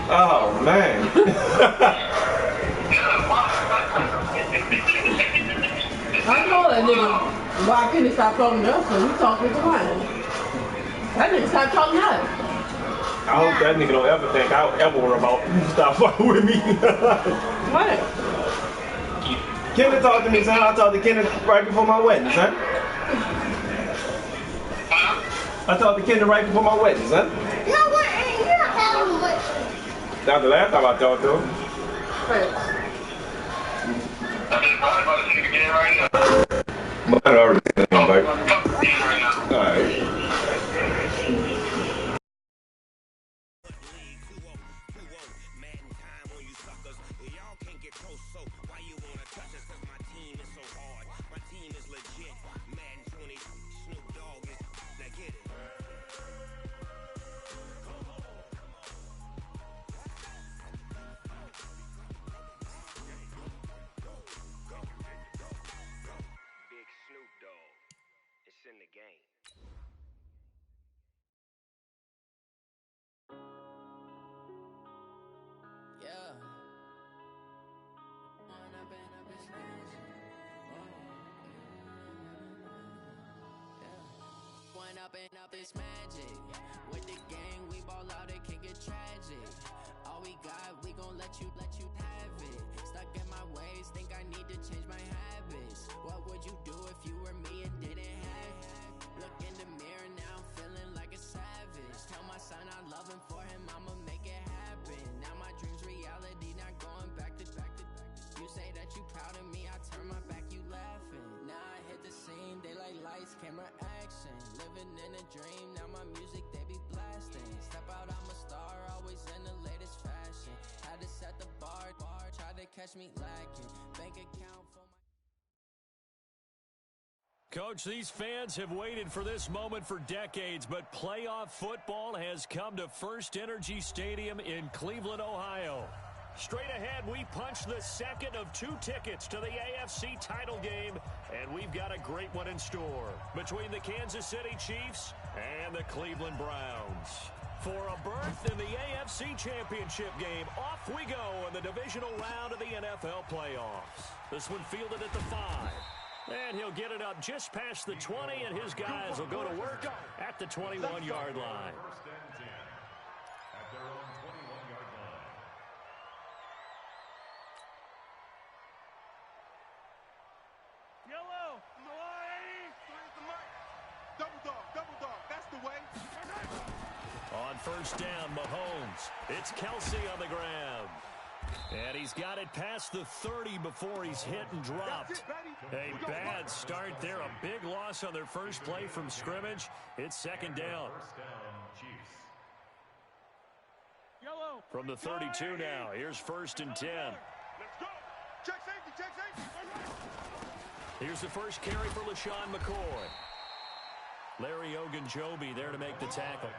Oh, man. I told that nigga why couldn't he stop talking to us when we talking to mine. That nigga stopped talking to us. I hope that nigga don't ever think I'll ever worry about stop fucking with me. What? Kenneth talked to me, son. I talked to Kenneth right before my wedding, son. I talked to Kenneth right before my wedding, son. No, what? You're not telling me what. That was the last time I talked to him. I already said that, baby. Alright. In the game. Yeah. One up and up is magic. With the gang, we ball out, it can get tragic. All we got, we gon' let you have it. Stuck in my ways, think I need to change my habits. What would you do if you were me and didn't have it? Look in the mirror now, I'm feeling like a savage. Tell my son I love him, for him I'ma make it happen. Now my dream's reality, not going back to. You say that you proud of me, I turn my back, you laughing. Now I hit the scene, they like lights, camera, action. Living in a dream, now my music they be blasting. Step out, I'm a star, always in the latest fashion. Had to set the bar, tried to catch me lacking. Bank account for my... Coach, these fans have waited for this moment for decades, but playoff football has come to First Energy Stadium in Cleveland, Ohio. Straight ahead, we punch the second of 2 tickets to the AFC title game, and we've got a great one in store between the Kansas City Chiefs and the Cleveland Browns. For a berth in the AFC Championship game, off we go in the divisional round of the NFL playoffs. This one fielded at the 5. And he'll get it up just past the 20, and his guys will go to work at the 21-yard line. On first down, Mahomes. It's Kelsey on the grab. And he's got it past the 30 before he's hit and dropped. A bad start there. A big loss on their first play from scrimmage. It's second down. From the 32 now. Here's first and 10. Here's the first carry for LaShawn McCoy. Larry Ogunjobi there to make the tackle.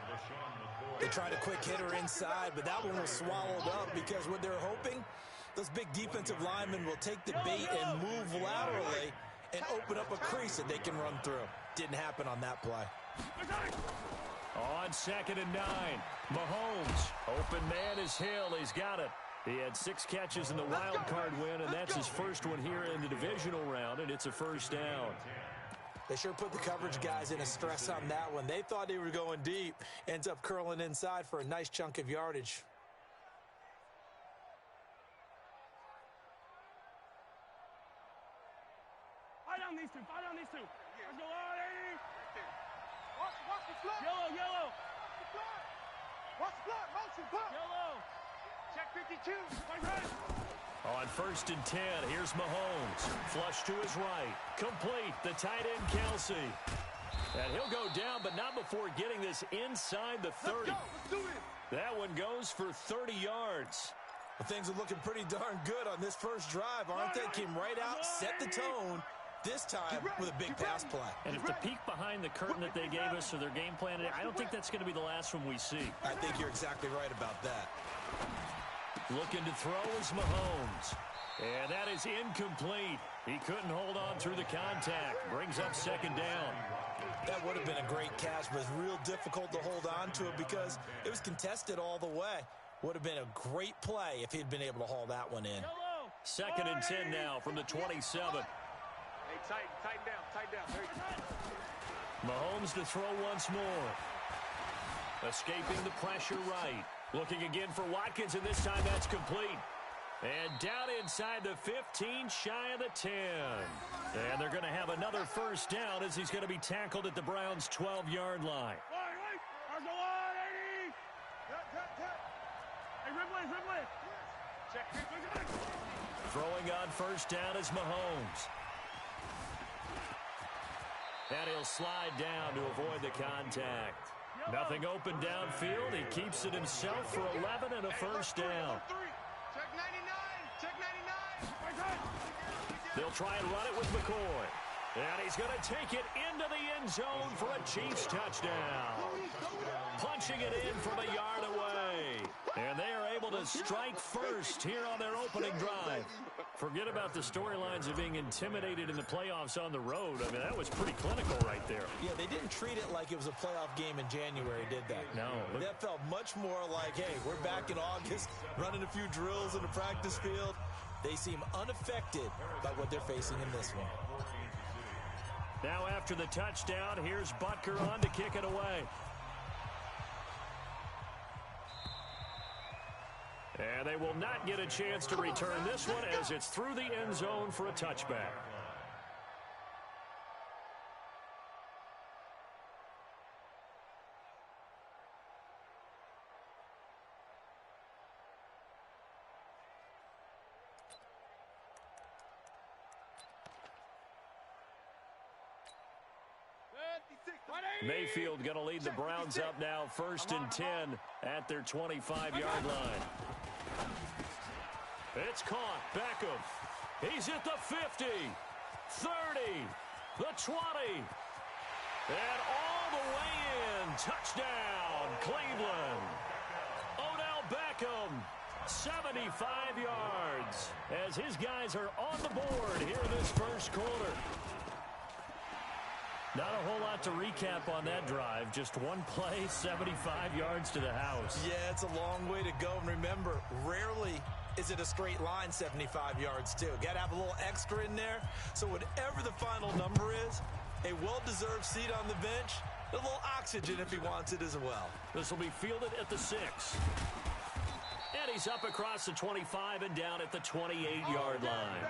They tried a quick hitter inside, but that one was swallowed up because what they're hoping, those big defensive linemen will take the bait and move laterally and open up a crease that they can run through. Didn't happen on that play. On second and 9, Mahomes. Open man is Hill. He's got it. He had 6 catches in the wild card win, and that's his first one here in the divisional round, and it's a first down. They sure put the coverage guys in a stress on that one. They thought they were going deep. Ends up curling inside for a nice chunk of yardage. Fight on these two. Let's go, Artie. Watch the flood. Yellow. Watch the flood. Motion, block. Yellow. Check 52. Right. On first and 10, here's Mahomes. Flush to his right. Complete. The tight end, Kelsey. And he'll go down, but not before getting this inside the 30. Let's do it. That one goes for 30 yards. Well, things are looking pretty darn good on this first drive, aren't they? Came right out, set the tone, this time with a big pass play. And if the peek behind the curtain that they gave us or their game plan, I don't think that's going to be the last one we see. I think you're exactly right about that. Looking to throw is Mahomes. And that is incomplete. He couldn't hold on through the contact. Brings up second down. That would have been a great catch, but it's real difficult to hold on to it because it was contested all the way. Would have been a great play if he'd been able to haul that one in. 2nd and 10 now from the 27. Hey, tighten down. There you go. Mahomes to throw once more. Escaping the pressure right. Looking again for Watkins, and this time that's complete. And down inside the 15, shy of the 10. And they're going to have another first down as he's going to be tackled at the Browns' 12-yard line. Throwing on first down is Mahomes. And he'll slide down to avoid the contact. Nothing open downfield. He keeps it himself for 11 and a first down. Check 99. They'll try and run it with McCoy. And he's going to take it into the end zone for a Chiefs touchdown. Punching it in from a yard away. And they are able to strike first here on their opening drive. Forget about the storylines of being intimidated in the playoffs on the road. I mean, that was pretty clinical right there. Yeah, they didn't treat it like it was a playoff game in January, did they? No. That felt much more like, hey, we're back in August, running a few drills in the practice field. They seem unaffected by what they're facing in this one. Now after the touchdown, here's Butker on to kick it away. And they will not get a chance to return this one as it's through the end zone for a touchback. Mayfield going to lead the Browns up now 1st and 10 at their 25-yard line. It's caught. Beckham. He's at the 50, 30, the 20, and all the way in. Touchdown, Cleveland. Odell Beckham, 75 yards, as his guys are on the board here in this first quarter. Not a whole lot to recap on that drive. Just one play, 75 yards to the house. Yeah, it's a long way to go. And remember, rarely is it a straight line 75 yards, too. Got to have a little extra in there. So whatever the final number is, a well-deserved seat on the bench, a little oxygen if he wants it as well. This will be fielded at the 6. And he's up across the 25 and down at the 28-yard line.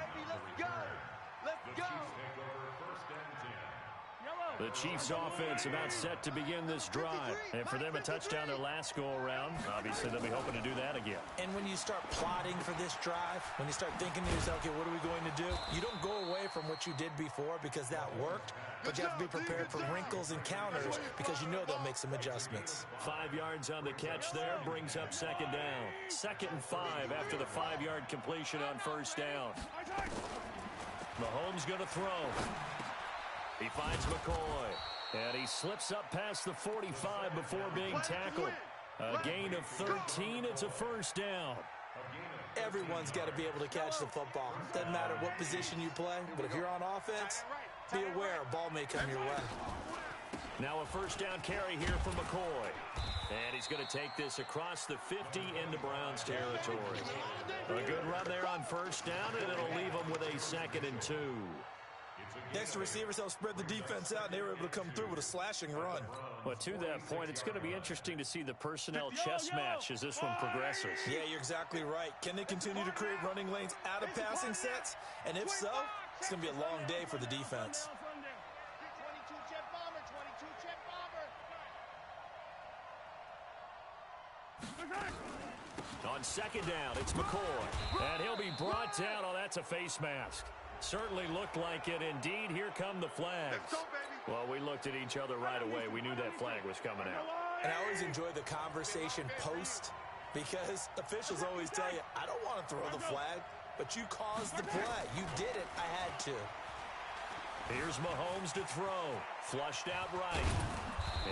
Let's go. The Chiefs offense about set to begin this drive. And for them, a touchdown their last go-around. Obviously, they'll be hoping to do that again. And when you start plotting for this drive, when you start thinking to yourself, okay, what are we going to do? You don't go away from what you did before because that worked, but you have to be prepared for wrinkles and counters because you know they'll make some adjustments. 5 yards on the catch there brings up 2nd down. 2nd and 5 after the 5-yard completion on first down. Mahomes going to throw. He finds McCoy, and he slips up past the 45 before being tackled. A gain of 13. It's a first down. Everyone's got to be able to catch the football. Doesn't matter what position you play, but if you're on offense, be aware a ball may come your way. Now a first down carry here from McCoy. And he's going to take this across the 50 into Browns territory. A good run there on first down, and it'll leave him with a 2nd and 2. Next to receivers, they'll spread the defense out, and they were able to come through with a slashing run. Well, to that point, it's going to be interesting to see the personnel chess match as this one progresses. Yeah, you're exactly right. Can they continue to create running lanes out of passing sets? And if so, it's going to be a long day for the defense. 22 jet bomber, 22 jet bomber. On 2nd down, it's McCoy. And he'll be brought down. Oh, that's a face mask. Certainly looked like it. Indeed, here come the flags. Well, we looked at each other right away. We knew that flag was coming out. And I always enjoy the conversation post because officials always tell you, I don't want to throw the flag, but you caused the play. You did it. I had to. Here's Mahomes to throw. Flushed out right.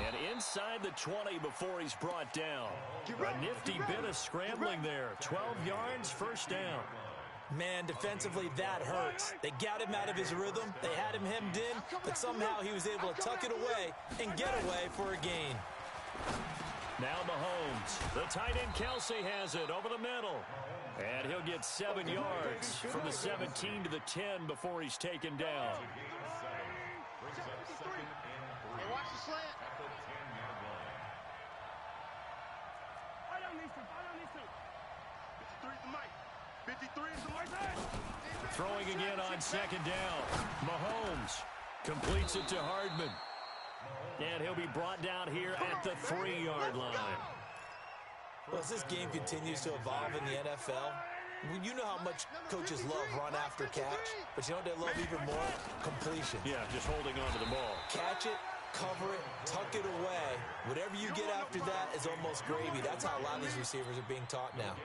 And inside the 20 before he's brought down. A nifty bit of scrambling there. 12 yards, first down. Man, defensively, that hurts. They got him out of his rhythm. They had him hemmed in, but somehow he was able to tuck it away and get away for a gain. Now Mahomes. The tight end Kelsey has it over the middle. And he'll get 7 yards from the 17 to the 10 before he's taken down. Hey, watch the slant. Fight on these two. Fight on these two. 53 is the mic. 53 is the mic. Throwing again on second down. Mahomes completes it to Hardman. And he'll be brought down here at the 3-yard line. Well, as this game continues to evolve in the NFL, you know how much coaches love run after catch, but you know what they love even more? Completion. Yeah, just holding on to the ball. Catch it, cover it, tuck it away. Whatever you get after that is almost gravy. That's how a lot of these receivers are being taught now.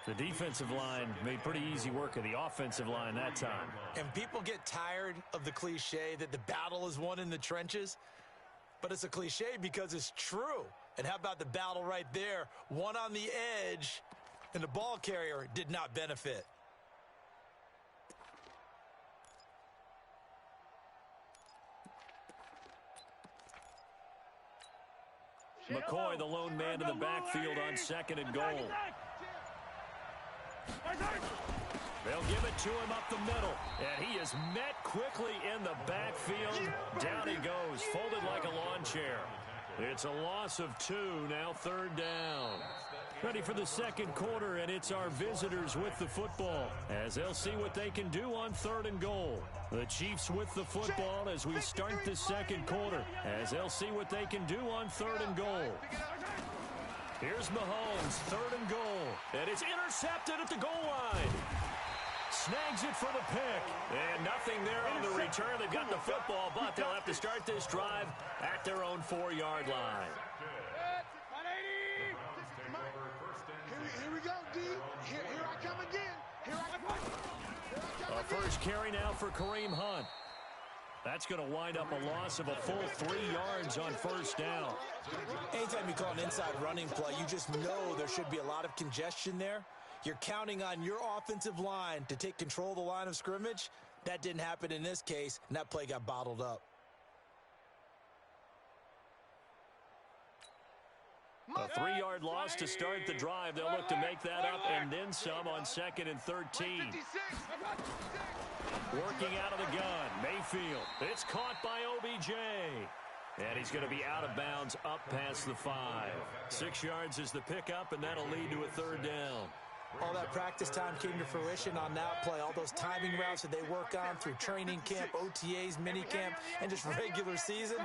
The defensive line made pretty easy work of the offensive line that time. And people get tired of the cliche that the battle is won in the trenches, but it's a cliche because it's true. And how about the battle right there? One on the edge, and the ball carrier did not benefit. McCoy, the lone man in the backfield on second and goal. They'll give it to him up the middle, and he is met quickly in the backfield. Down he goes, folded like a lawn chair. It's a loss of 2, now 3rd down. Ready for the second quarter, and it's our visitors with the football, as they'll see what they can do on 3rd and goal. The Chiefs with the football as we start the second quarter, as they'll see what they can do on 3rd and goal. Here's Mahomes, 3rd and goal, and it's intercepted at the goal line. Snags it for the pick, and nothing there on the return. They've got the football, but they'll have to start this drive at their own 4-yard line. Here we go, D. Here I come again. Here I come A first carry now for Kareem Hunt. That's going to wind up a loss of a full 3 yards on 1st down. Anytime you call an inside running play, you just know there should be a lot of congestion there. You're counting on your offensive line to take control of the line of scrimmage. That didn't happen in this case, and that play got bottled up. A 3-yard loss to start the drive. They'll look to make that up and then some on 2nd and 13. Working out of the gun, Mayfield. It's caught by OBJ. And he's going to be out of bounds up past the 5. 6 yards is the pickup, and that'll lead to a 3rd down. All that practice time came to fruition on that play. All those timing routes that they work on through training camp, OTAs, minicamp, and just regular season,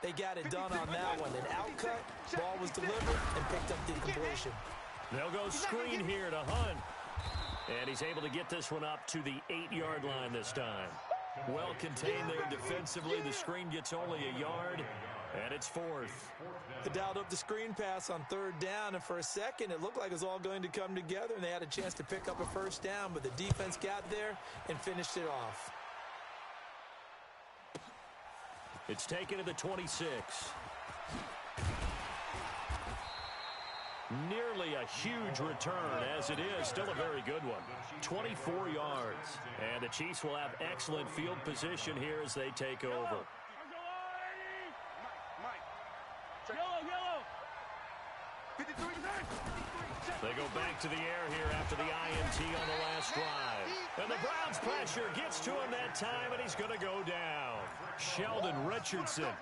they got it done on that one. An outcut, ball was delivered, and picked up the completion. They'll go screen here to Hunt. And he's able to get this one up to the 8-yard line this time. Well contained there defensively. The screen gets only a yard, and it's 4th. They dialed up the screen pass on 3rd down, and for a second, it looked like it was all going to come together, and they had a chance to pick up a 1st down, but the defense got there and finished it off. It's taken to the 26. Nearly a huge return, as it is still a very good one. 24 yards. And the Chiefs will have excellent field position here as they take over. They go back to the air here after the INT on the last drive. And the Browns pressure gets to him that time, and he's going to go down. Sheldon Richardson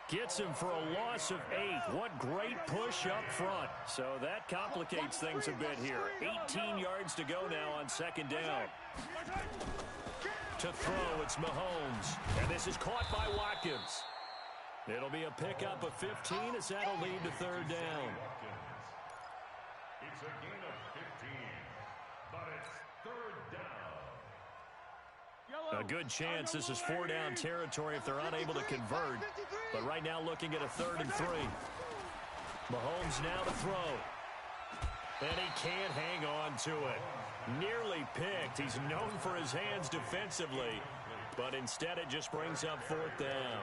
gets him for a loss of 8. What great push up front. So that complicates things a bit here. 18 yards to go now on 2nd down. To throw, it's Mahomes. And this is caught by Watkins. It'll be a pickup of 15 as that'll lead to 3rd down. It's a gain of 15, but it's 3rd down. A good chance this is 4-down territory if they're unable to convert. But right now looking at a 3rd and 3. Mahomes now to throw. And he can't hang on to it. Nearly picked. He's known for his hands defensively. But instead it just brings up 4th down.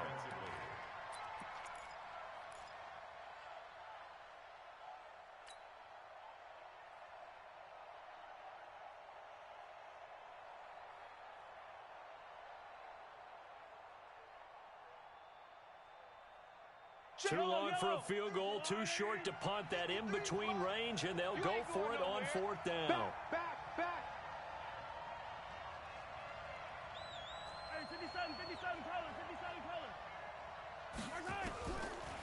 Too long for a field goal, too short to punt that in-between range, and they'll go for it on 4th down. Back. Hey, 57 color.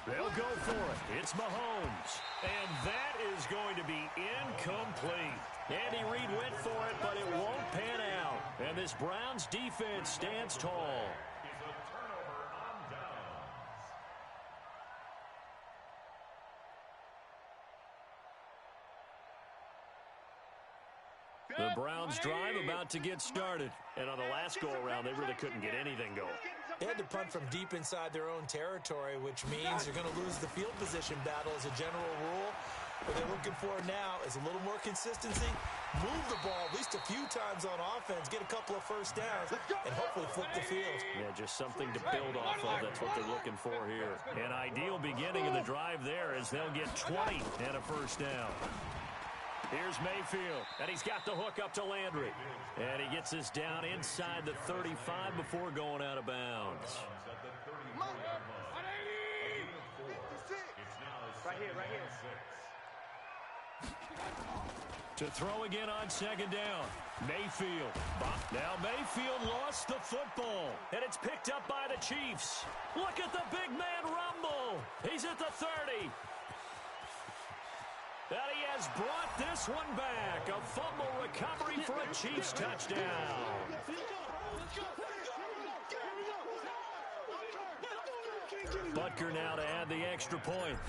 They'll go for it. It's Mahomes. And that is going to be incomplete. Andy Reid went for it, but it won't pan out. And this Browns defense stands tall. Is a turnover on downs. The Browns drive about to get started. And on the last go-around, they really couldn't get anything going. They had to punt from deep inside their own territory, which means they're going to lose the field position battle as a general rule. What they're looking for now is a little more consistency, move the ball at least a few times on offense, get a couple of first downs, and hopefully flip the field. Yeah, just something to build off of. That's what they're looking for here. An ideal beginning of the drive there as they'll get 20 and a first down. Here's Mayfield, and he's got the hook up to Landry. And he gets this down inside the 35 before going out of bounds. Right here. To throw again on 2nd down. Mayfield. Now Mayfield lost the football, and it's picked up by the Chiefs. Look at the big man rumble. He's at the 30. And he has brought this one back. A fumble recovery for a Chiefs touchdown. Butker now to add the extra point.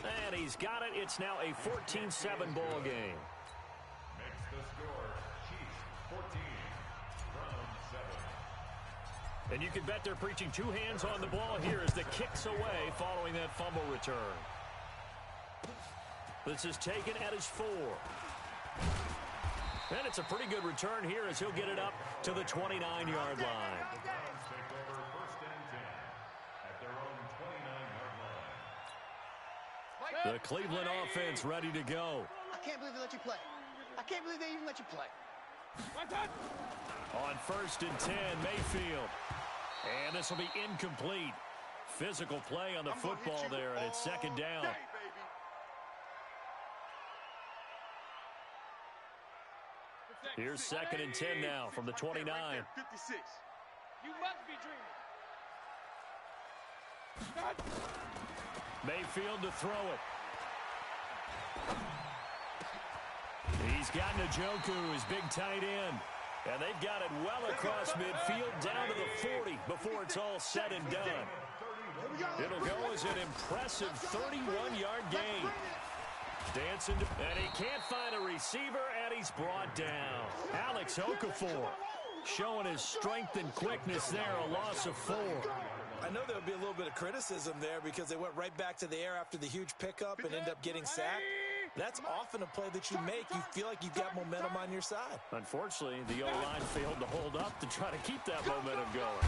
And he's got it. It's now a 14-7 ball game. Makes the score Chiefs 14, Browns 7. And you can bet they're preaching 2 hands on the ball here as the kick's away following that fumble return. This is taken at his 4. And it's a pretty good return here as he'll get it up to the 29-yard line. The Browns take over 1st and 10 at their own 29-yard line. The Cleveland offense ready to go. I can't believe they let you play. I can't believe they even let you play. On 1st and 10, Mayfield. And this will be incomplete. Physical play on the football there, and it's 2nd down. Here's 2nd and 10 now from the 29. 56. You must be dreaming. Mayfield to throw it. He's got Njoku, his big tight end. And they've got it well across midfield down to the 40 before it's all said and done. It'll go as an impressive 31-yard gain. Dancing, and he can't find a receiver, and he's brought down. Alex Okafor showing his strength and quickness there, a loss of 4. I know there'll be a little bit of criticism there because they went right back to the air after the huge pickup and end up getting sacked. That's often a play that you make. You feel like you've got momentum on your side. Unfortunately, the O-line failed to hold up to try to keep that momentum going.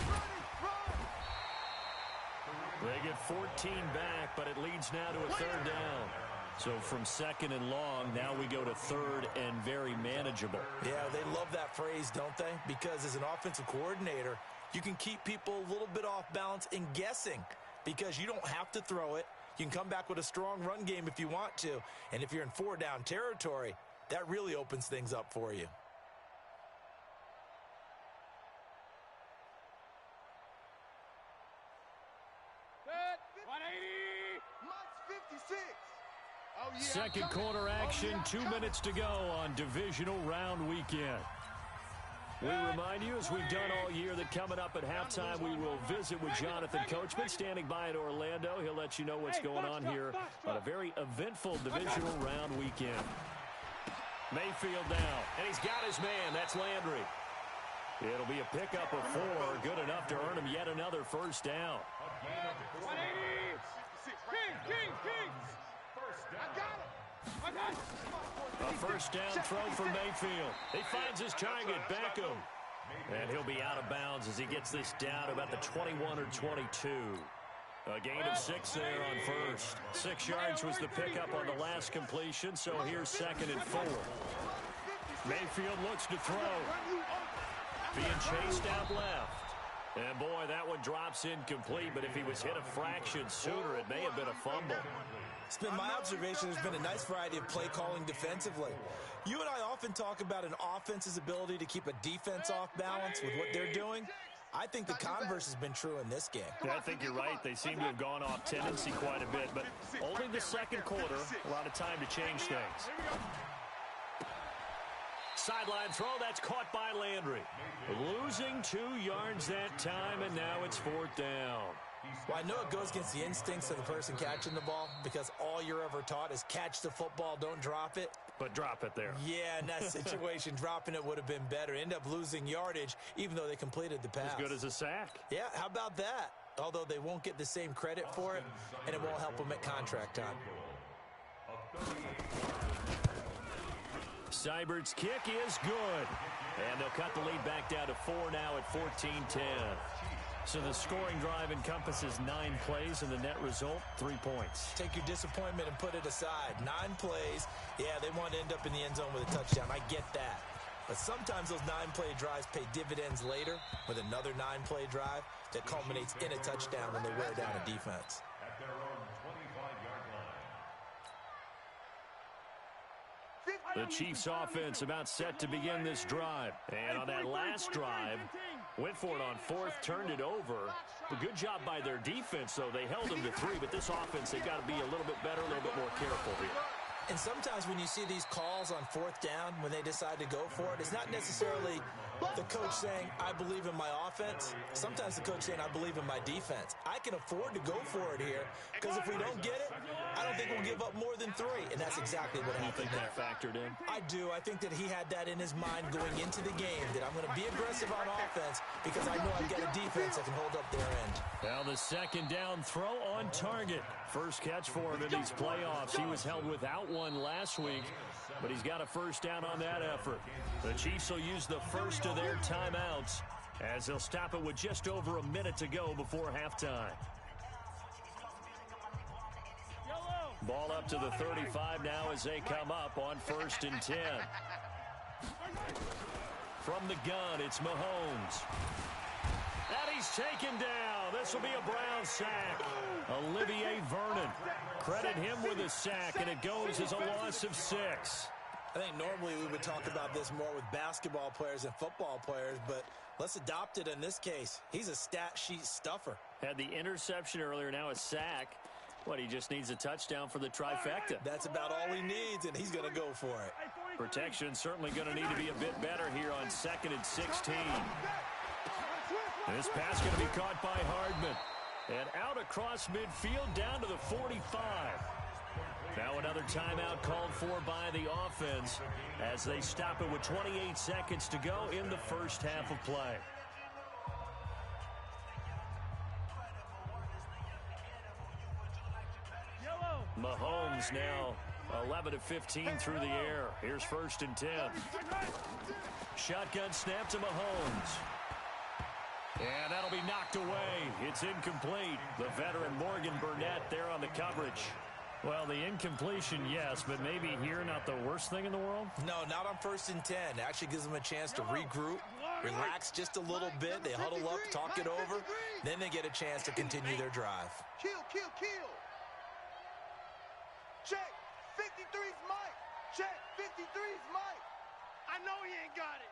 They get 14 back, but it leads now to a 3rd down. So from 2nd and long, now we go to 3rd and very manageable. Yeah, they love that phrase, don't they? Because as an offensive coordinator, you can keep people a little bit off balance and guessing because you don't have to throw it. You can come back with a strong run game if you want to. And if you're in 4-down territory, that really opens things up for you. Good. 180. 56. Oh, yeah. Second quarter action, 2 minutes to go on divisional round weekend. We remind you, as we've done all year, that coming up at halftime, we will visit with Jonathan Coachman, standing by in Orlando. He'll let you know what's going on here on a very eventful divisional round weekend. Mayfield now, and he's got his man. That's Landry. It'll be a pickup of 4, good enough to earn him yet another first down. 180. King. I got him. A first down throw for Mayfield. He finds his target, Beckham. And he'll be out of bounds as he gets this down to about the 21 or 22. A gain of 6 there on first. 6 yards was the pickup on the last completion, so here's 2nd and 4. Mayfield looks to throw. Being chased out left. And boy, that one drops incomplete, but if he was hit a fraction sooner, it may have been a fumble. It's been my observation there's been a nice variety of play calling defensively. You and I often talk about an offense's ability to keep a defense off balance with what they're doing. I think the converse has been true in this game. Yeah, I think you're right. They seem to have gone off tendency quite a bit, but only the second quarter, a lot of time to change things. Sideline throw, that's caught by Landry. Losing 2 yards that time, and now it's 4th down. Well, I know it goes against the instincts of the person catching the ball because all you're ever taught is catch the football, don't drop it. But drop it there. Yeah, in that situation, dropping it would have been better. End up losing yardage, even though they completed the pass. As good as a sack. Yeah, how about that? Although they won't get the same credit for it, and it won't help them at contract time. Seibert's kick is good. And they'll cut the lead back down to 4 now at 14-10. So the scoring drive encompasses 9 plays, and the net result, 3 points. Take your disappointment and put it aside. 9 plays. Yeah, they want to end up in the end zone with a touchdown. I get that. But sometimes those 9-play drives pay dividends later with another 9-play drive that culminates in a touchdown when they wear down a defense. At their own 25-yard line. The Chiefs offense about set to begin this drive. And on that last drive, went for it on 4th, turned it over. A good job by their defense, though. They held them to 3, but this offense, they've got to be a little bit better, a little bit more careful here. And sometimes when you see these calls on 4th down, when they decide to go for it, it's not necessarily the coach saying, I believe in my offense. Sometimes the coach saying, I believe in my defense. I can afford to go for it here because if we don't get it, I don't think we'll give up more than 3. And that's exactly what happened there. You think that factored in? I do. I think that he had that in his mind going into the game, that I'm going to be aggressive on offense because I know I've got a defense that can hold up their end. Now the 2nd down throw on target. First catch for him in these playoffs. He was held without one last week, but he's got a 1st down on that effort. The Chiefs will use the first of their timeouts as they'll stop it with just over a minute to go before halftime. Ball up to the 35 now as they come up on 1st and 10. From the gun, it's Mahomes. And he's taken down. This will be a Brown sack. Olivier Vernon. Credit him with a sack, and it goes as a loss of 6. I think normally we would talk about this more with basketball players and football players, but let's adopt it in this case. He's a stat sheet stuffer. Had the interception earlier, now a sack. What, he just needs a touchdown for the trifecta. That's about all he needs, and he's going to go for it. Protection certainly going to need to be a bit better here on 2nd and 16. This pass going to be caught by Hardman. And out across midfield down to the 45. Now another timeout called for by the offense as they stop it with 28 seconds to go in the first half of play. Mahomes now 11 of 15 through the air. Here's 1st and 10. Shotgun snap to Mahomes. And that'll be knocked away. It's incomplete. The veteran Morgan Burnett there on the coverage. Well, the incompletion, yes, but maybe here not the worst thing in the world? No, not on 1st and 10. It actually gives them a chance to regroup, relax just a little bit. They huddle up, talk it over. Then they get a chance to continue their drive. Kill. Check. 53's Mike. Check. 53's Mike. I know he ain't got it.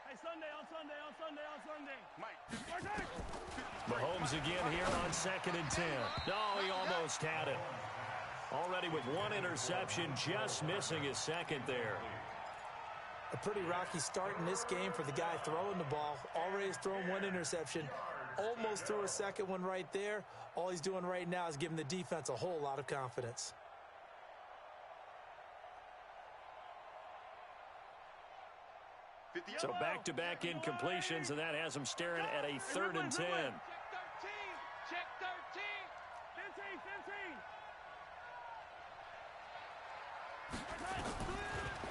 Hey, Sunday. Mike. Mahomes again here on 2nd and 10. No, he almost had it. Already with 1 interception, just missing his 2nd there. A pretty rocky start in this game for the guy throwing the ball. Already has thrown 1 interception. Almost threw a 2nd one right there. All he's doing right now is giving the defense a whole lot of confidence. So back-to-back incompletions, and that has him staring at a 3rd and 10. Check 13.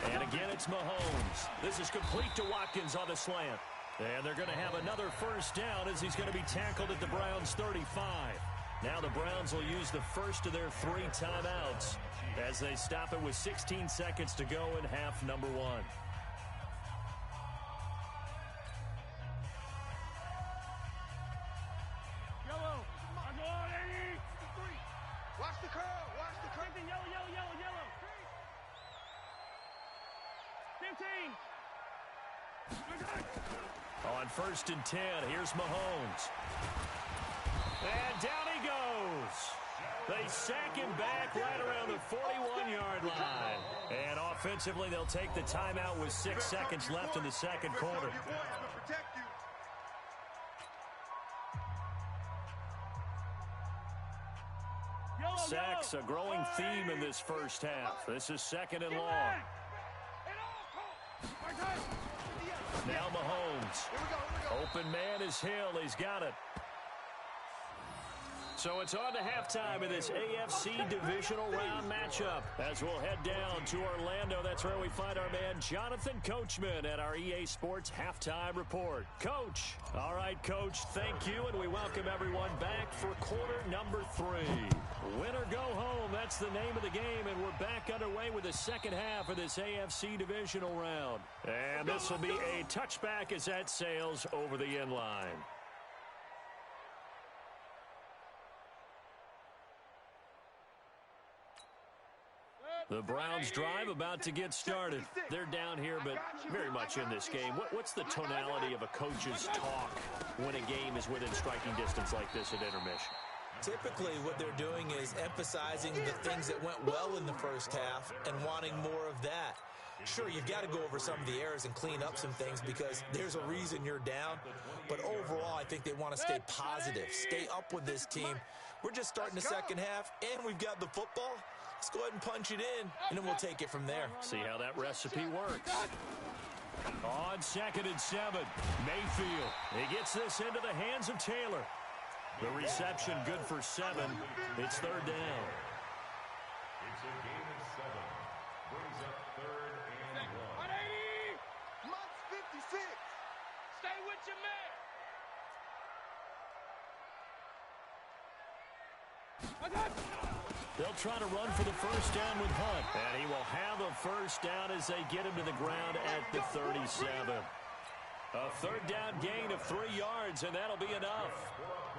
15. And again, it's Mahomes. This is complete to Watkins on the slant. And they're going to have another 1st down as he's going to be tackled at the Browns' 35. Now the Browns will use the first of their 3 timeouts as they stop it with 16 seconds to go in half number 1. On 1st and 10, here's Mahomes. And down he goes. They sack him back right around the 41-yard line. And offensively, they'll take the timeout with 6 seconds left in the second quarter. Sacks, a growing theme in this first half. This is 2nd and long. Now Mahomes. Open man is Hill. He's got it. So it's on to halftime in this AFC divisional round matchup. As we'll head down to Orlando, that's where we find our man Jonathan Coachman at our EA Sports Halftime Report. Coach. All right, Coach, thank you, and we welcome everyone back for quarter number 3. Win or go home, that's the name of the game, and we're back underway with the second half of this AFC divisional round. And this will be a touchback as that sails over the end line. The Browns drive about to get started. They're down here, but very much in this game. What's the tonality of a coach's talk when a game is within striking distance like this at intermission? Typically, what they're doing is emphasizing the things that went well in the first half and wanting more of that. Sure, you've got to go over some of the errors and clean up some things because there's a reason you're down. But overall, I think they want to stay positive, stay up with this team. We're just starting the second half, and we've got the football. Let's go ahead and punch it in, and then we'll take it from there. See how that recipe works. On 2nd and 7, Mayfield. He gets this into the hands of Taylor. The reception good for 7. It's 3rd down. It's a game of 7. Brings up 3rd and 1. 180! Months 56. Stay with your man. They'll try to run for the first down with Hunt. And he will have a first down as they get him to the ground at the 37. A 3rd down gain of 3 yards, and that'll be enough.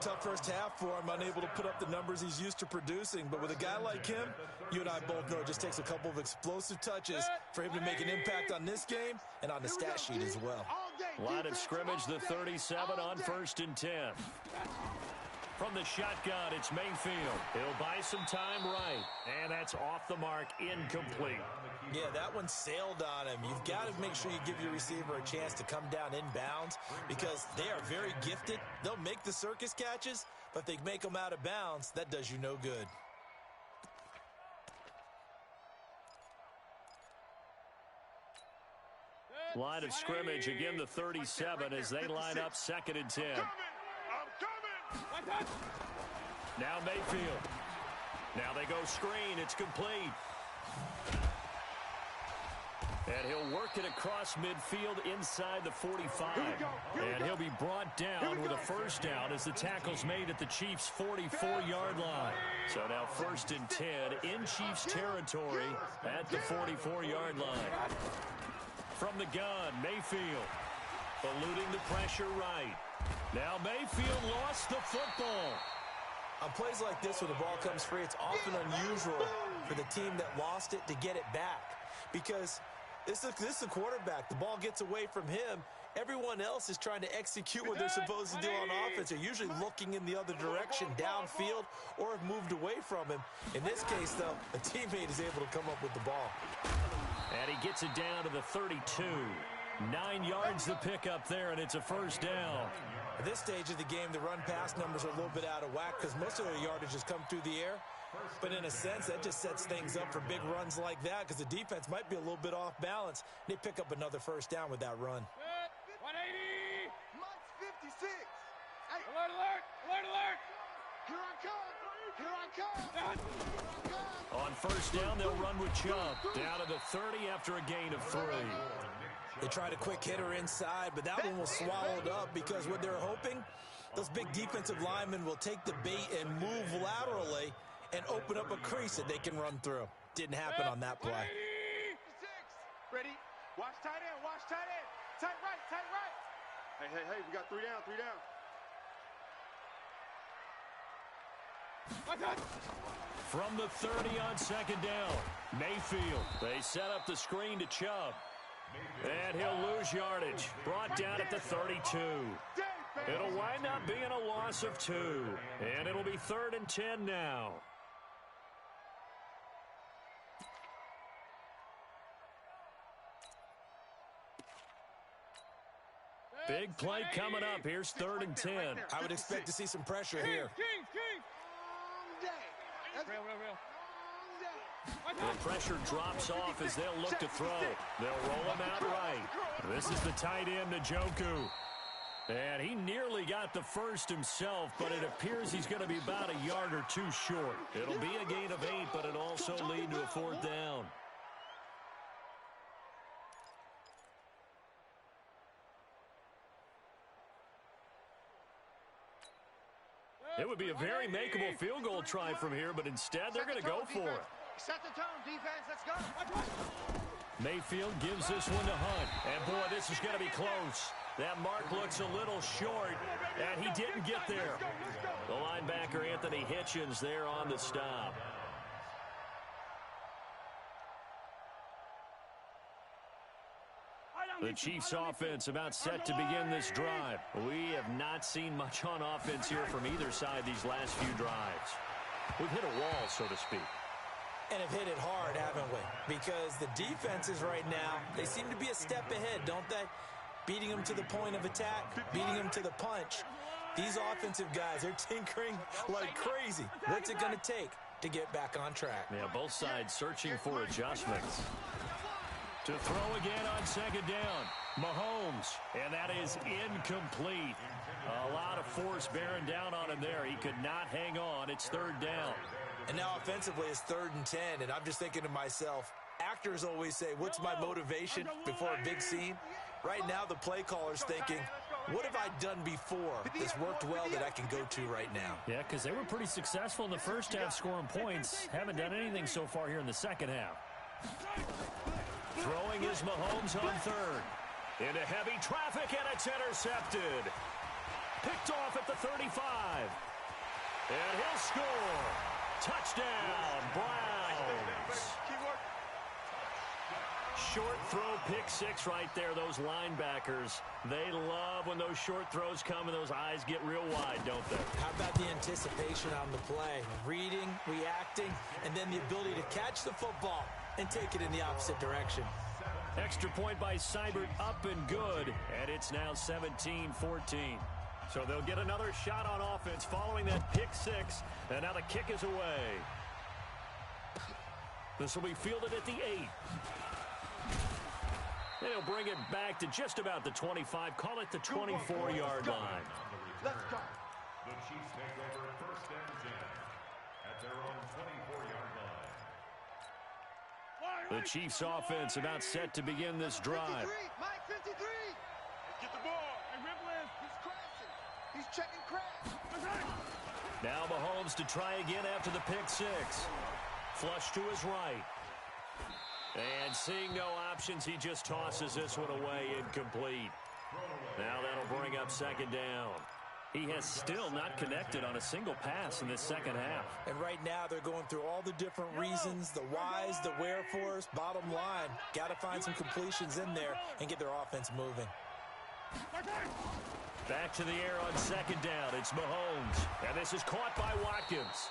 Tough first half for him, unable to put up the numbers he's used to producing. But with a guy like him, you and I both know it just takes a couple of explosive touches for him to make an impact on this game and on the stat sheet as well. Line of scrimmage, the 37 on 1st and 10. From the shotgun, it's Mayfield. He'll buy some time right. And that's off the mark, incomplete. Yeah, that one sailed on him. You've got to make sure you give your receiver a chance to come down inbounds because they are very gifted. They'll make the circus catches, but if they make them out of bounds, that does you no good. Line of scrimmage, again the 37 as they line up 2nd and 10. Now Mayfield. Now they go screen. It's complete. And he'll work it across midfield inside the 45. And he'll be brought down with a first down as the tackle's made at the Chiefs' 44-yard line. So now 1st and 10 in Chiefs territory at the 44-yard line. From the gun, Mayfield eluding the pressure right. Now Mayfield lost the football. On plays like this where the ball comes free, it's often unusual for the team that lost it to get it back. Because this is the quarterback. The ball gets away from him. Everyone else is trying to execute what they're supposed to do on offense. They're usually looking in the other direction, downfield, or have moved away from him. In this case, though, a teammate is able to come up with the ball. And he gets it down to the 32. 9 yards to pick up there, and it's a first down. At this stage of the game, the run-pass numbers are a little bit out of whack because most of their yardage has come through the air. But in a sense, that just sets things up for big runs like that because the defense might be a little bit off balance. They pick up another first down with that run. 180! Months 56. Hey. Alert, alert! Alert, alert! Here I come! Here I come! Here I come! On first down, they'll run with Chubb. Down to the 30 after a gain of 3. They tried a quick hitter inside, but that one was swallowed up because what they're hoping, those big defensive linemen will take the bait and move laterally and open up a crease that they can run through. Didn't happen on that play. Ready? Watch tight end, watch tight end. Tight right, tight right. Hey, we got 3 down, 3 down. From the 30 on 2nd down, Mayfield. They set up the screen to Chubb. And he'll lose yardage. Brought down at the 32. It'll wind up being a loss of 2. And it'll be 3rd and 10 now. Big play coming up. Here's 3rd and 10. I would expect to see some pressure here. The pressure drops off as they'll look to throw. They'll roll him out right. This is the tight end, Njoku. And he nearly got the first himself, but it appears he's going to be about a yard or 2 short. It'll be a gain of 8, but it'll also lead to a 4th down. It would be a very makeable field goal try from here, but instead they're going to go for it. Set the tone, defense. Let's go. Mayfield gives this one to Hunt. And, boy, this is going to be close. That mark looks a little short, and he didn't get there. The linebacker, Anthony Hitchens, there on the stop. The Chiefs offense about set to begin this drive. We have not seen much on offense here from either side these last few drives. We've hit a wall, so to speak. And have hit it hard, haven't we? Because the defenses right now, they seem to be a step ahead, don't they? Beating them to the point of attack, beating them to the punch. These offensive guys, they're tinkering like crazy. What's it going to take to get back on track? Yeah, both sides searching for adjustments. To throw again on 2nd down. Mahomes, and that is incomplete. A lot of force bearing down on him there. He could not hang on. It's 3rd down. And now offensively it's 3rd and 10, and I'm just thinking to myself, actors always say, what's my motivation before a big scene? Right now the play caller's thinking, what have I done before that's worked well that I can go to right now? Yeah, because they were pretty successful in the first half scoring points. Haven't done anything so far here in the second half. Throwing is Mahomes on 3rd. Into heavy traffic, and it's intercepted. Picked off at the 35. And he'll score. Touchdown, Browns. Short throw, pick 6 right there. Those linebackers, they love when those short throws come and those eyes get real wide, don't they? How about the anticipation on the play? Reading, reacting, and then the ability to catch the football and take it in the opposite direction. Extra point by Seibert, up and good, and it's now 17-14. So they'll get another shot on offense following that pick 6, and now the kick is away. This will be fielded at the 8. They'll bring it back to just about the 25, call it the 24-yard line. Let's go. The Chiefs take over 1st and 10 at their own 24-yard line. The Chiefs offense about set to begin this drive. 53, Mike, 53. Get the ball. Hey, Ripley, he's crashing. He's checking crash. Now Mahomes to try again after the pick 6. Flush to his right. And seeing no options, he just tosses this one away, incomplete. Now that'll bring up 2nd down. He has still not connected on a single pass in this second half. And right now they're going through all the different reasons, the whys, the wherefores. Bottom line, got to find some completions in there and get their offense moving. Back to the air on 2nd down. It's Mahomes. And this is caught by Watkins.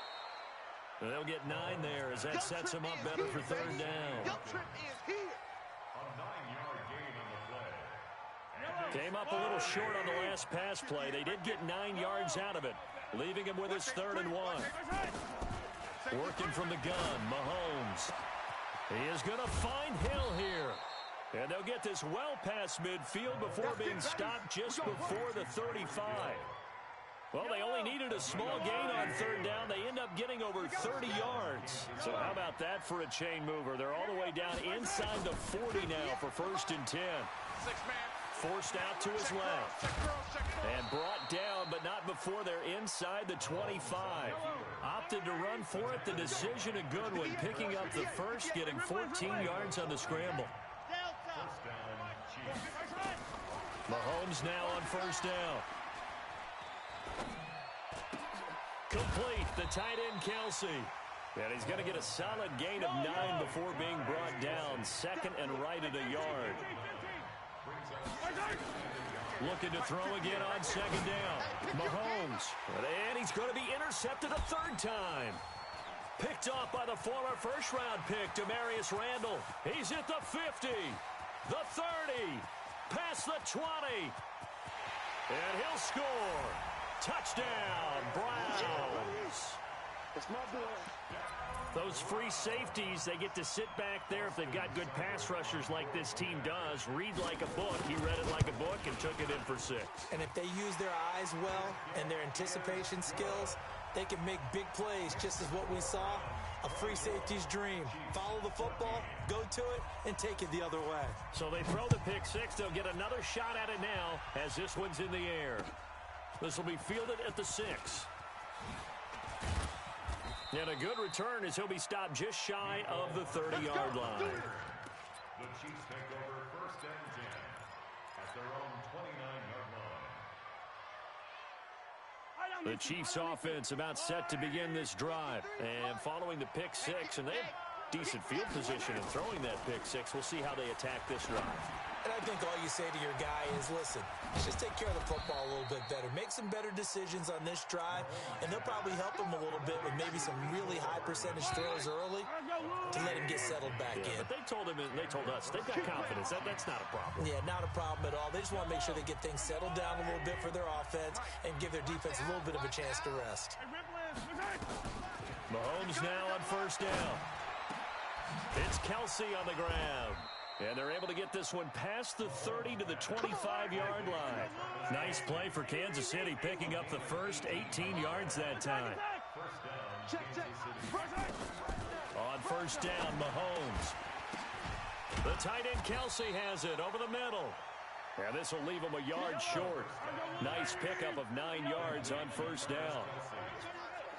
They'll get 9 there as that sets him up better for 3rd down. Trip is here. A 9-yard gain on the play. Came up a little short on the last pass play. They did get 9 yards out of it, leaving him with his 3rd and 1. Working from the gun, Mahomes. He is going to find Hill here. And they'll get this well past midfield before being stopped just before the 35. Well, they only needed a small gain on 3rd down. They end up getting over 30 yards. So how about that for a chain mover? They're all the way down inside the 40 now for 1st and 10. Forced out to his left. And brought down, but not before they're inside the 25. Opted to run for it. The decision a good one. Picking up the first, getting 14 yards on the scramble. Mahomes now on 1st down. Complete, the tight end Kelsey. And he's going to get a solid gain of 9 before being brought down. on second and right at a yard. Looking to throw again on second down. Mahomes. And he's going to be intercepted a third time. Picked off by the former first-round pick, Demarius Randall. He's at the 50, the 30, past the 20. And he'll score. Touchdown, Browns. It's my boy. Those free safeties, they get to sit back there if they've got good pass rushers like this team does. Read like a book. He read it like a book and took it in for 6. And if they use their eyes well and their anticipation skills, they can make big plays, just as what we saw. A free safety's dream. Follow the football, go to it, and take it the other way. So they throw the pick 6. They'll get another shot at it now as this one's in the air. This will be fielded at the 6. And a good return as he'll be stopped just shy of the 30-yard line. The Chiefs take over first and 10 at their own 29-yard line. The Chiefs offense about set to begin this drive. And following the pick 6, and they have decent field position in throwing that pick 6. We'll see how they attack this drive. And I think all you say to your guy is, listen, just take care of the football a little bit better. Make some better decisions on this drive, and they'll probably help him a little bit with maybe some really high percentage throws early to let him get settled back in. But they told us, they've got confidence. That's not a problem. Yeah, not a problem at all. They just want to make sure they get things settled down a little bit for their offense and give their defense a little bit of a chance to rest. Mahomes now on first down. It's Kelsey on the ground. And they're able to get this one past the 30 to the 25-yard line. Nice play for Kansas City, picking up the first 18 yards that time. On first down, Mahomes. The tight end Kelsey has it over the middle. And this will leave him a yard short. Nice pickup of 9 yards on first down.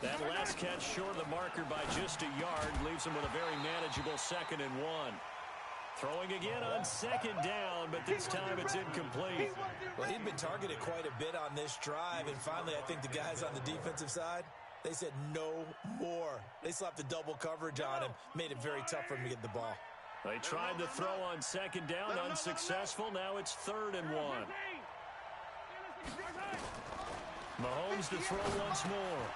That last catch short of the marker by just a yard leaves him with a very manageable 2nd and 1. Throwing again on second down, but this time it's incomplete. Well, he'd been targeted quite a bit on this drive, and finally I think the guys on the defensive side, they said no more. They slapped the double coverage on him, made it very tough for him to get the ball. They tried to throw on second down, unsuccessful. Now it's 3rd and 1. Mahomes to throw once more.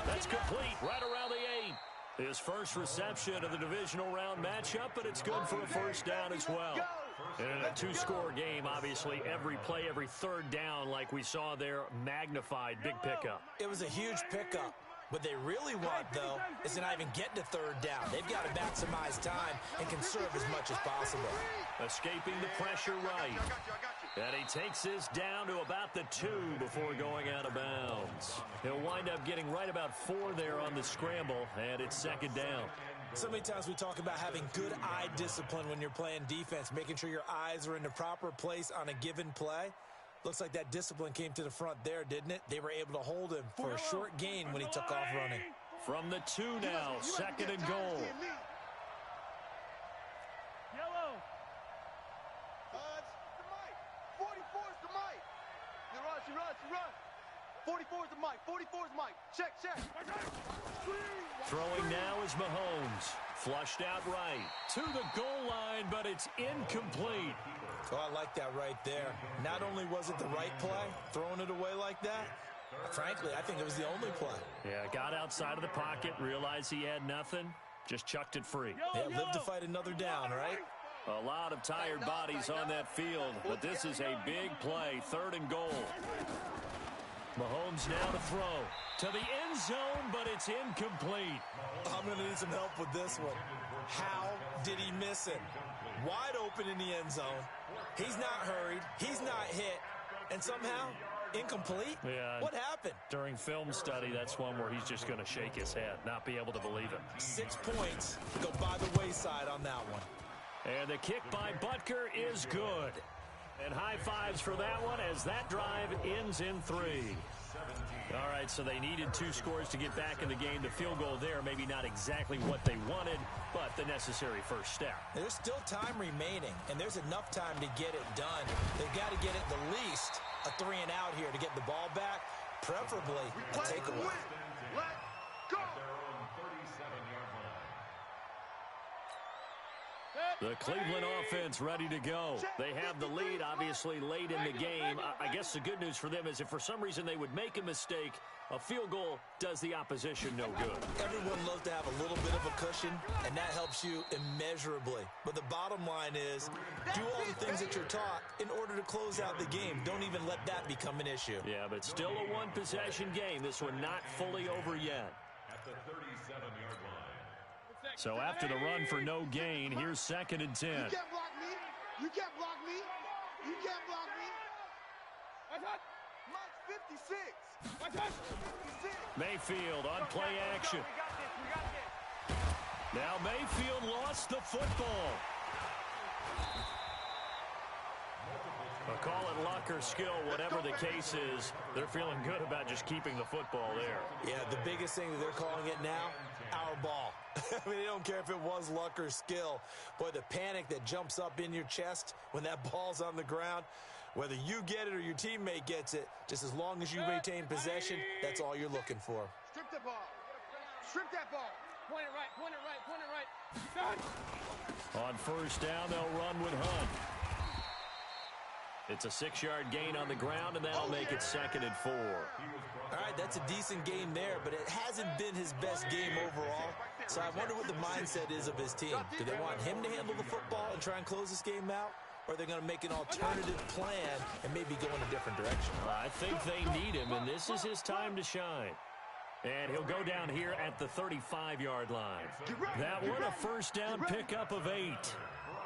That's complete right around the 8. His first reception of the divisional round matchup, but it's good for a first down as well. And in a 2-score game, obviously, every play, every 3rd down, like we saw there, magnified, big pickup. It was a huge pickup. What they really want, though, is to not even get to 3rd down. They've got to maximize time and conserve as much as possible. Escaping the pressure right. And he takes this down to about the 2 before going out of bounds. He'll wind up getting right about 4 there on the scramble, and it's 2nd down. So many times we talk about having good eye discipline when you're playing defense, making sure your eyes are in the proper place on a given play. Looks like that discipline came to the front there, didn't it? They were able to hold him for a short gain when he took off running. From the 2 now, 2nd and goal. Yellow. It's the mic. 44 is the mic. She runs. 44 is the mic. 44 is the mic. Check. Throwing now is Mahomes. Flushed out right. To the goal line, but it's incomplete. Oh, I like that right there. Not only was it the right play, throwing it away like that, frankly, I think it was the only play. Yeah, got outside of the pocket, realized he had nothing, just chucked it free. Yeah, live to fight another down, right? A lot of tired bodies on that field, but this is a big play, 3rd and goal. Mahomes now to throw. To the end zone, but it's incomplete. I'm going to need some help with this one. How did he miss it? Wide open in the end zone. He's not hurried. He's not hit. And somehow, incomplete? Yeah. What happened? During film study, that's one where he's just going to shake his head, not be able to believe it. 6 points go by the wayside on that one. And the kick by Butker is good. And high fives for that one as that drive ends in 3. All right, so they needed 2 scores to get back in the game. The field goal there, maybe not exactly what they wanted, but the necessary first step. There's still time remaining, and there's enough time to get it done. They've got to get at the least a 3 and out here to get the ball back, preferably a takeaway. Let's go. The Cleveland offense ready to go. They have the lead, obviously, late in the game. I guess the good news for them is if for some reason they would make a mistake, a field goal does the opposition no good. Everyone loves to have a little bit of a cushion, and that helps you immeasurably. But the bottom line is, do all the things that you're taught in order to close out the game. Don't even let that become an issue. Yeah, but still a one-possession game. This one not fully over yet. At the 37-yard line. So after the run for no gain, here's 2nd and 10. You can't block me. You can't block me. You can't block me. Mike's 56. 56. Mayfield on play action. Now Mayfield lost the football. Call it luck or skill, whatever the case is, they're feeling good about just keeping the football there. Yeah, the biggest thing that they're calling it now, our ball. I mean, they don't care if it was luck or skill. Boy, the panic that jumps up in your chest when that ball's on the ground, whether you get it or your teammate gets it, just as long as you retain possession, that's all you're looking for. Strip the ball. Strip that ball. Point it right, point it right, point it right. On first down, they'll run with Hunt. It's a 6-yard gain on the ground, and that'll make it 2nd and 4. All right, that's a decent game there, but it hasn't been his best game overall. So I wonder what the mindset is of his team. Do they want him to handle the football and try and close this game out? Or are they going to make an alternative plan and maybe go in a different direction? I think they need him, and this is his time to shine. And he'll go down here at the 35-yard line. That one, a first down pickup of 8.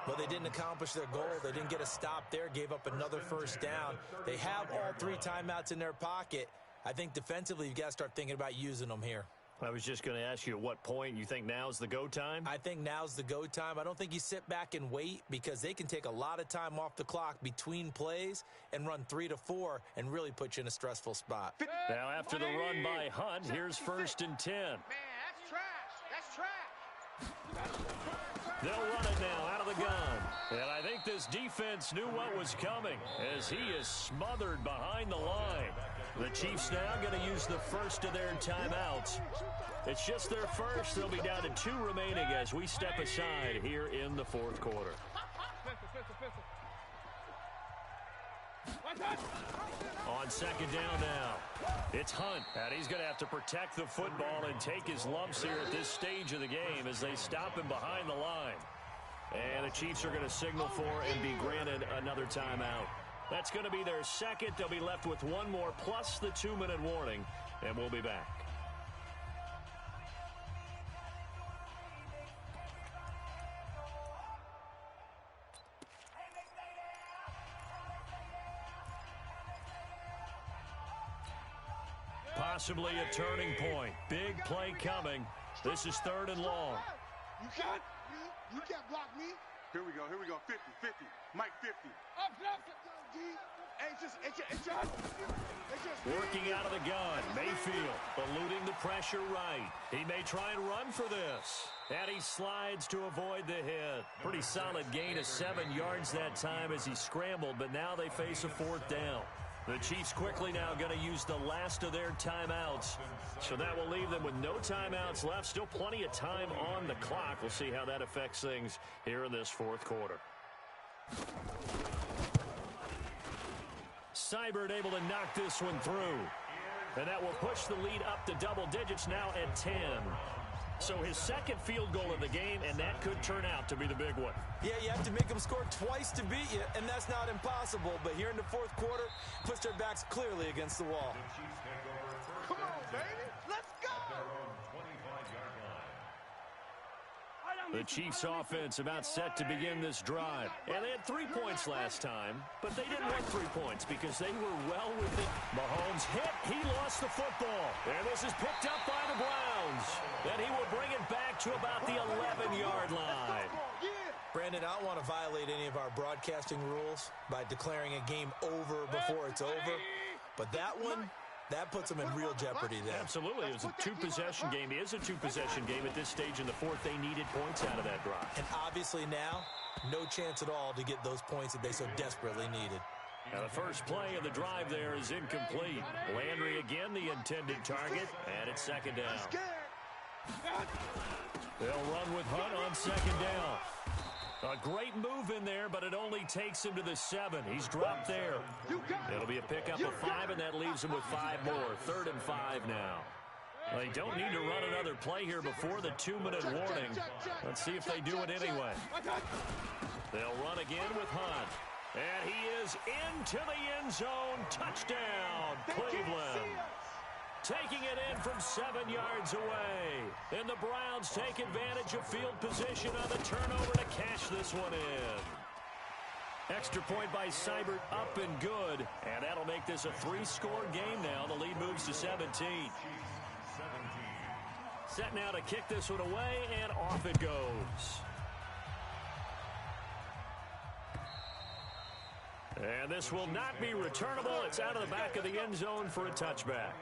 Well, they didn't accomplish their goal. They didn't get a stop there, gave up another first down. They have all 3 timeouts in their pocket. I think defensively, you've got to start thinking about using them here. I was just going to ask you at what point you think now's the go time? I think now's the go time. I don't think you sit back and wait because they can take a lot of time off the clock between plays and run 3 to 4 and really put you in a stressful spot. Now after the run by Hunt, here's 1st and 10. Man, that's trash. That's trash. They'll run it now out of the gun. And I think this defense knew what was coming as he is smothered behind the line. The Chiefs now going to use the first of their timeouts. It's just their first. They'll be down to 2 remaining as we step aside here in the 4th quarter. On 2nd down now, it's Hunt, and he's going to have to protect the football and take his lumps here at this stage of the game as they stop him behind the line. And the Chiefs are going to signal for and be granted another timeout. That's going to be their second. They'll be left with 1 more plus the 2-minute warning, and we'll be back. Possibly a turning point. Big play coming. This is 3rd and long. You can't me. You can't block me. Here we go. 50, 50. Mike 50. Working out of the gun. Mayfield eluding the pressure right. He may try and run for this. And he slides to avoid the hit. Pretty solid gain of 7 yards that time as he scrambled, but now they face a 4th down. The Chiefs quickly now going to use the last of their timeouts. So that will leave them with no timeouts left. Still plenty of time on the clock. We'll see how that affects things here in this 4th quarter. Seibert able to knock this one through. And that will push the lead up to double digits now at 10. So his second field goal of the game, and that could turn out to be the big one. Yeah, you have to make them score twice to beat you, and that's not impossible. But here in the 4th quarter, puts their backs clearly against the wall. Come on, baby. Let's go. The Chiefs offense about set to begin this drive. And they had 3 points last time, but they didn't want 3 points because they were well within. Mahomes hit. He lost the football. And this is picked up by the Browns. And he will bring it back to about the 11-yard line. Brandon, I don't want to violate any of our broadcasting rules by declaring a game over before it's over. But that one, that puts them in real jeopardy there. Absolutely. It was a 2-possession game. It is a 2-possession game at this stage in the 4th. They needed points out of that drive. And obviously now, no chance at all to get those points that they so desperately needed. Now the first play of the drive there is incomplete. Landry again the intended target, and it's 2nd down. They'll run with Hunt on 2nd down. A great move in there, but it only takes him to the 7. He's dropped there. It'll be a pickup of 5, and that leaves him with 5 more. 3rd and 5 now. They don't need to run another play here before the 2-minute warning. Let's see if they do it anyway. They'll run again with Hunt. And he is into the end zone. Touchdown, Cleveland. Taking it in from 7 yards away. And the Browns take advantage of field position on the turnover to cash this one in. Extra point by Seibert, up and good. And that'll make this a 3-score game now. The lead moves to 17. Set now to kick this one away, and off it goes. And this will not be returnable. It's out of the back of the end zone for a touchback.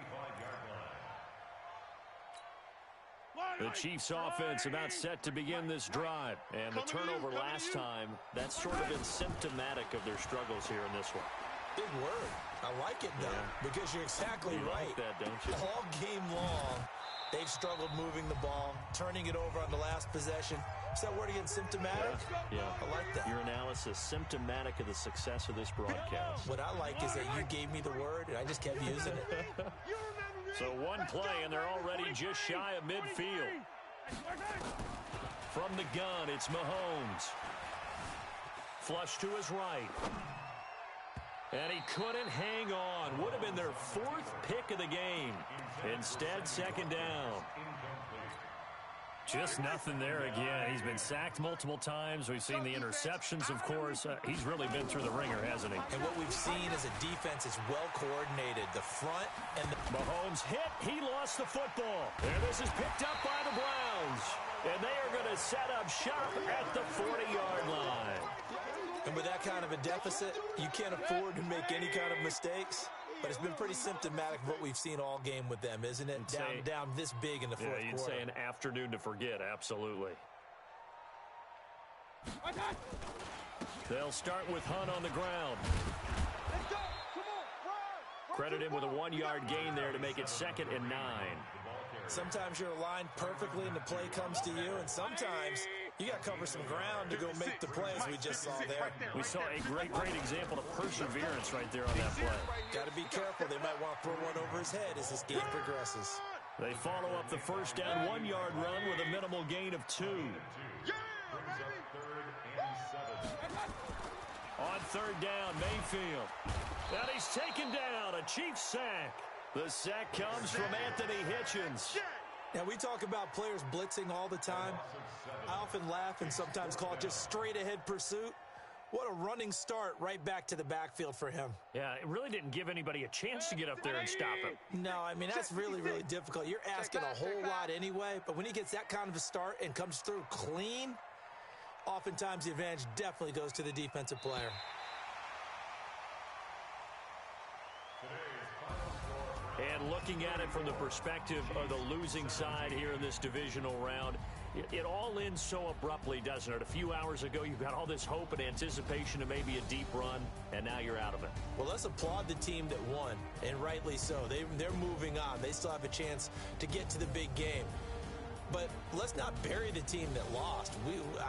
The Chiefs offense about set to begin this drive. And the turnover last time, that's sort of been symptomatic of their struggles here in this one. Big word. I like it, though, because you're exactly right. Like that, don't you? All game long, they've struggled moving the ball, turning it over on the last possession. Is that word again, symptomatic? Yeah. I like that. Your analysis, symptomatic of the success of this broadcast. What I like is that you gave me the word, and I just kept using it. So one play, and they're already just shy of midfield. From the gun, it's Mahomes. Flush to his right. And he couldn't hang on. Would have been their 4th pick of the game. Instead, 2nd down. Just nothing there again. He's been sacked multiple times. We've seen the interceptions, of course. He's really been through the ringer, hasn't he? And what we've seen is a defense is well coordinated. The front and the... Mahomes hit. He lost the football. And this is picked up by the Browns. And they are going to set up shop at the 40-yard line. And with that kind of a deficit, you can't afford to make any kind of mistakes. But it's been pretty symptomatic of what we've seen all game with them, isn't it? Down this big in the fourth quarter. You'd say an afternoon to forget, absolutely. They'll start with Hunt on the ground. Credit him with a 1-yard gain there to make it 2nd and 9. Sometimes you're aligned perfectly and the play comes to you, and sometimes you got to cover some ground to go make the play, as we just saw there. We saw a great example of perseverance right there on that play. Got to be careful. They might want to throw one over his head as this game progresses. They follow up the first down 1-yard run with a minimal gain of 2. On 3rd down, Mayfield. And he's taken down, a Chiefs sack. The sack comes from Anthony Hitchens. Now, we talk about players blitzing all the time. I often laugh and sometimes call it just straight-ahead pursuit. What a running start right back to the backfield for him. Yeah, it really didn't give anybody a chance to get up there and stop him. No, I mean, that's really difficult. You're asking a whole lot anyway, but when he gets that kind of a start and comes through clean, oftentimes the advantage definitely goes to the defensive player. And looking at it from the perspective of the losing side here in this divisional round, it all ends so abruptly, doesn't it? A few hours ago, you got all this hope and anticipation of maybe a deep run, and now you're out of it. Well, let's applaud the team that won, and rightly so. They're moving on. They still have a chance to get to the big game. But let's not bury the team that lost.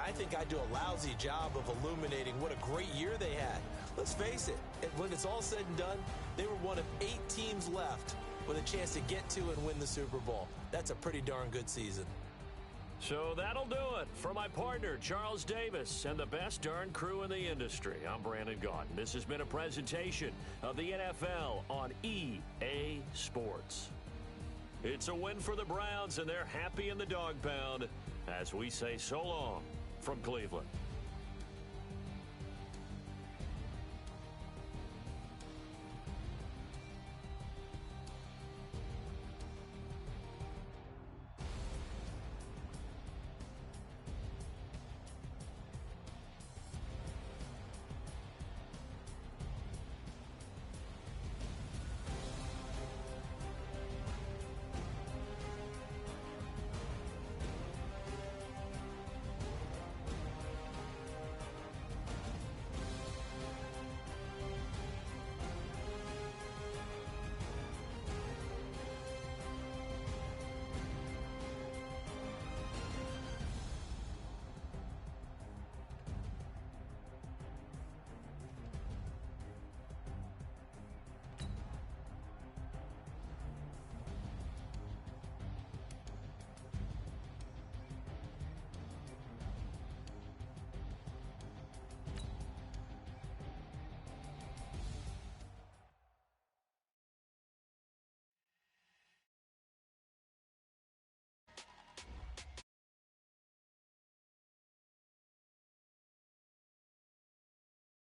I think I do a lousy job of illuminating what a great year they had. Let's face it, when it's all said and done, they were one of 8 teams left with a chance to get to and win the Super Bowl. That's a pretty darn good season. So that'll do it. For my partner, Charles Davis, and the best darn crew in the industry, I'm Brandon Gaudin. This has been a presentation of the NFL on EA Sports. It's a win for the Browns, and they're happy in the dog pound as we say so long from Cleveland.